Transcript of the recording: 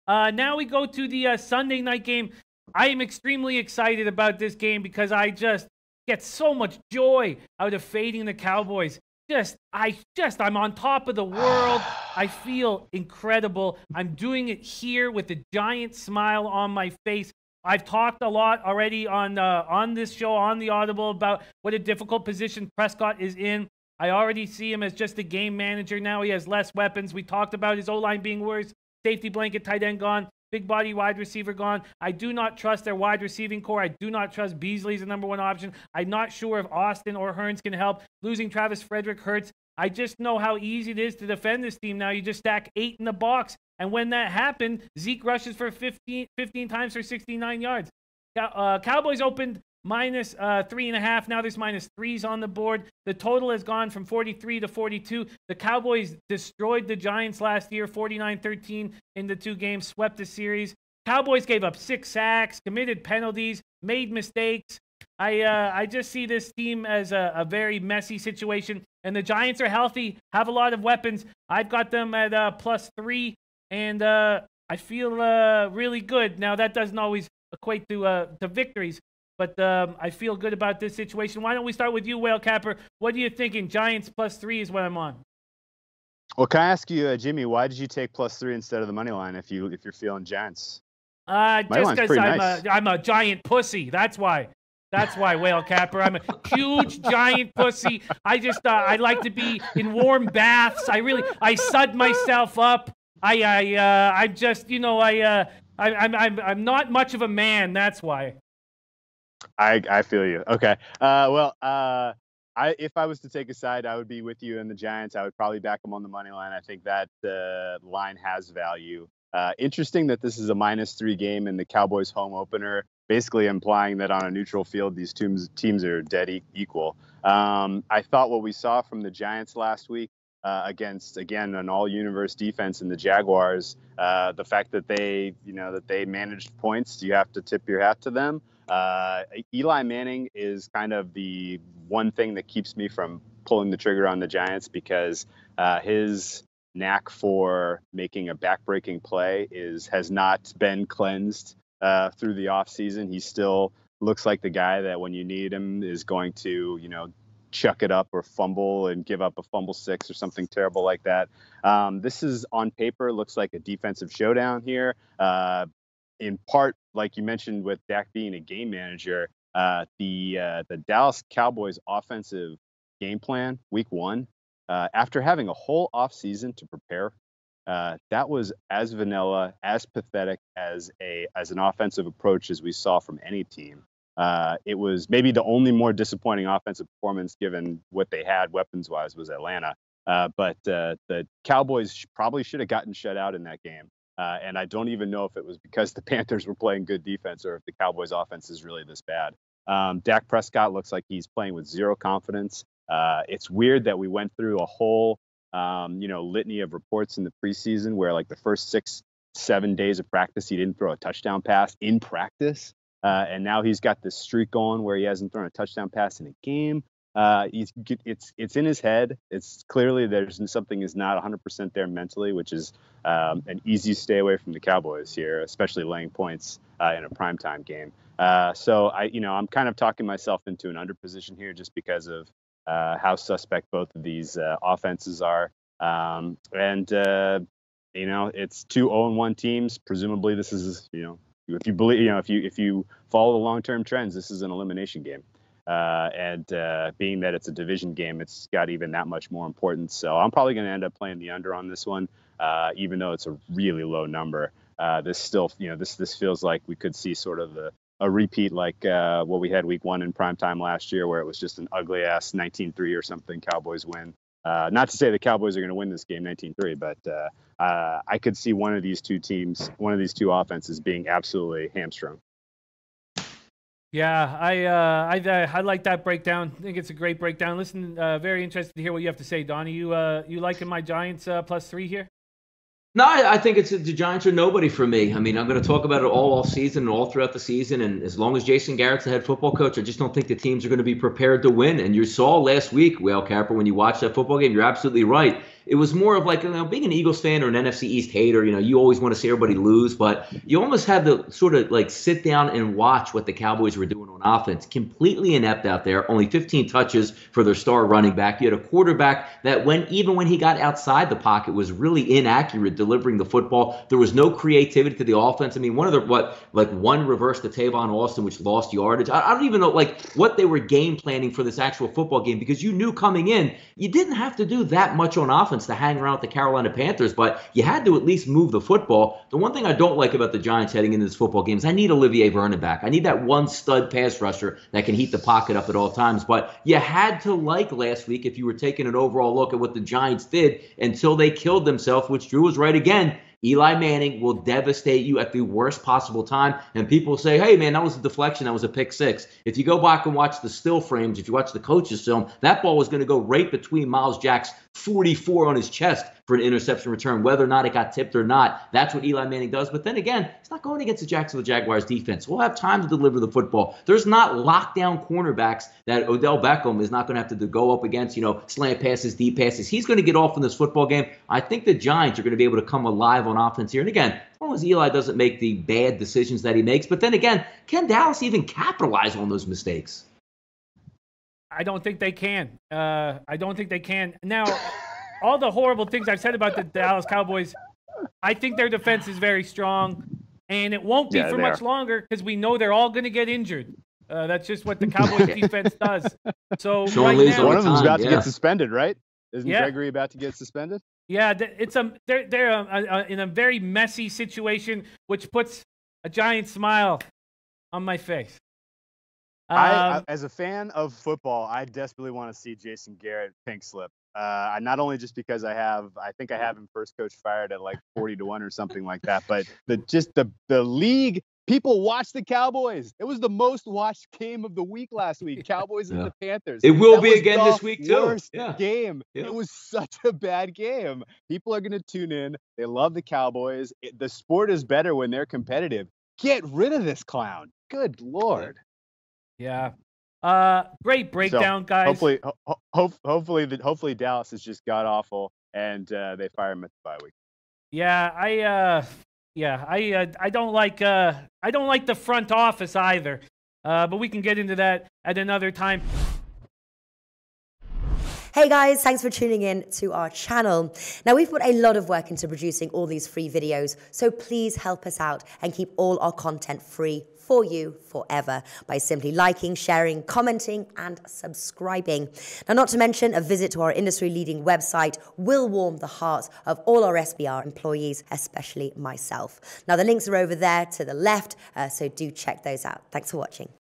Now we go to the Sunday night game. I am extremely excited about this game because I just get so much joy out of fading the Cowboys. I'm on top of the world. I feel incredible. I'm doing it here with a giant smile on my face. I've talked a lot already on this show, on the Audible, about what a difficult position Prescott is in. I already see him as just a game manager now. He has less weapons. We talked about his O-line being worse. Safety blanket, tight end gone. Big body wide receiver gone. I do not trust their wide receiving core. I do not trust Beasley as the number one option. I'm not sure if Austin or Hearns can help. Losing Travis Frederick hurts. I just know how easy it is to defend this team now. You just stack 8 in the box. And when that happened, Zeke rushes for 15 times for 69 yards. Cowboys opened minus 3.5. Now there's minus 3s on the board. The total has gone from 43 to 42. The Cowboys destroyed the Giants last year, 49-13 in the 2 games, swept the series. Cowboys gave up 6 sacks, committed penalties, made mistakes. I just see this team as a very messy situation. And the Giants are healthy, have a lot of weapons. I've got them at +3, and I feel really good. Now, that doesn't always equate to victories, but I feel good about this situation. Why don't we start with you, Whale Capper? What are you thinking? Giants +3 is what I'm on. Well, can I ask you, Jimmy, why did you take +3 instead of the money line if you're feeling Giants? Just because I'm a giant pussy. That's why. That's why, Whale Capper. I'm a huge, giant pussy. I like to be in warm baths. I sud myself up. I'm just, I'm not much of a man. That's why. I feel you. Okay. If I was to take a side, I would be with you in the Giants. I would probably back them on the money line. I think that the line has value. Interesting that this is a -3 game in the Cowboys home opener, basically implying that on a neutral field, these teams are dead equal. I thought what we saw from the Giants last week against, again, an all-universe defense in the Jaguars, the fact that they managed points, you have to tip your hat to them. Eli Manning is kind of the one thing that keeps me from pulling the trigger on the Giants because his knack for making a backbreaking play has not been cleansed through the offseason. He still looks like the guy that when you need him is going to, chuck it up or fumble and give up a fumble 6 or something terrible like that. This is on paper, looks like a defensive showdown here. In part, like you mentioned with Dak being a game manager, the Dallas Cowboys offensive game plan week 1, after having a whole offseason to prepare, that was as vanilla, as pathetic as an offensive approach as we saw from any team. It was maybe the only more disappointing offensive performance given what they had weapons-wise was Atlanta. But the Cowboys probably should have gotten shut out in that game. And I don't even know if it was because the Panthers were playing good defense or if the Cowboys offense is really this bad. Dak Prescott looks like he's playing with zero confidence. It's weird that we went through a whole, litany of reports in the preseason where like the first 6-7 days of practice, he didn't throw a touchdown pass in practice. And now he's got this streak going where he hasn't thrown a touchdown pass in a game. It's in his head. It's clearly there's something is not 100% there mentally, which is an easy stay away from the Cowboys here, especially laying points in a primetime game. So I'm kind of talking myself into an under position here just because of how suspect both of these offenses are. It's 2 0-1 teams. Presumably this is, if you believe, if you follow the long-term trends, this is an elimination game. Being that it's a division game, it's got even that much more importance. So I'm probably going to end up playing the under on this one, even though it's a really low number. This still, this feels like we could see sort of a repeat like what we had week 1 in primetime last year, where it was just an ugly ass 19-3 or something Cowboys win. Not to say the Cowboys are going to win this game 19-3, but I could see one of these two offenses being absolutely hamstrung. Yeah, I like that breakdown. I think it's a great breakdown. Listen, very interested to hear what you have to say, Donnie. You liking my Giants +3 here? No, I think the Giants are nobody for me. I mean, I'm going to talk about it all season and all throughout the season. And as long as Jason Garrett's the head football coach, I just don't think the teams are going to be prepared to win. And you saw last week, Whale Capper, when you watched that football game, you're absolutely right. it was more of like, being an Eagles fan or an NFC East hater, you always want to see everybody lose, but you almost had to sort of like sit down and watch what the Cowboys were doing on offense. Completely inept out there, only 15 touches for their star running back. You had a quarterback that even when he got outside the pocket was really inaccurate delivering the football. There was no creativity to the offense. I mean, one reverse to Tavon Austin, which lost yardage. I don't even know what they were game planning for this actual football game, because you knew coming in, you didn't have to do that much on offense to hang around with the Carolina Panthers, but you had to at least move the football. The one thing I don't like about the Giants heading into this football game is I need Olivier Vernon back. I need that one stud pass rusher that can heat the pocket up at all times. But you had to like last week, if you were taking an overall look at what the Giants did until they killed themselves, which Drew was right again. Eli Manning will devastate you at the worst possible time. And people say, hey, man, that was a deflection. That was a pick six. If you go back and watch the still frames, if you watch the coach's film, that ball was going to go right between Miles Jack's 44 on his chest for an interception return, whether or not it got tipped or not. That's what Eli Manning does. But then again, it's not going against the Jacksonville Jaguars defense. We'll have time to deliver the football. There's not lockdown cornerbacks that Odell Beckham is not going to have to go up against, slant passes, deep passes. He's going to get off in this football game. I think the Giants are going to be able to come alive on offense here. And again, as long as Eli doesn't make the bad decisions that he makes. But then again, can Dallas even capitalize on those mistakes? I don't think they can. I don't think they can. Now, all the horrible things I've said about the Dallas Cowboys, I think their defense is very strong, and it won't be for much longer because we know they're all going to get injured. That's just what the Cowboys defense does. So right now, one of them's about to get suspended, right? Isn't Gregory about to get suspended? Yeah, they're in a very messy situation, which puts a giant smile on my face. I, as a fan of football, I desperately want to see Jason Garrett pink slip. Not only just because I think I have him first coach fired at like 40-1 or something like that, but the league. People watch the Cowboys. It was the most watched game of the week last week. Cowboys and the Panthers. It will be again this week too. Worst game. Yeah. It was such a bad game. People are going to tune in. They love the Cowboys. The sport is better when they're competitive. Get rid of this clown. Good Lord. Yeah. Great breakdown, guys. Hopefully Dallas is just god awful and they fire him at the bye week. Yeah, I don't like the front office either. But we can get into that at another time. Hey guys, thanks for tuning in to our channel. Now, we've put a lot of work into producing all these free videos, so please help us out and keep all our content free for you forever by simply liking, sharing, commenting, and subscribing. Now, not to mention, a visit to our industry-leading website will warm the hearts of all our SBR employees, especially myself. Now, the links are over there to the left, so do check those out. Thanks for watching.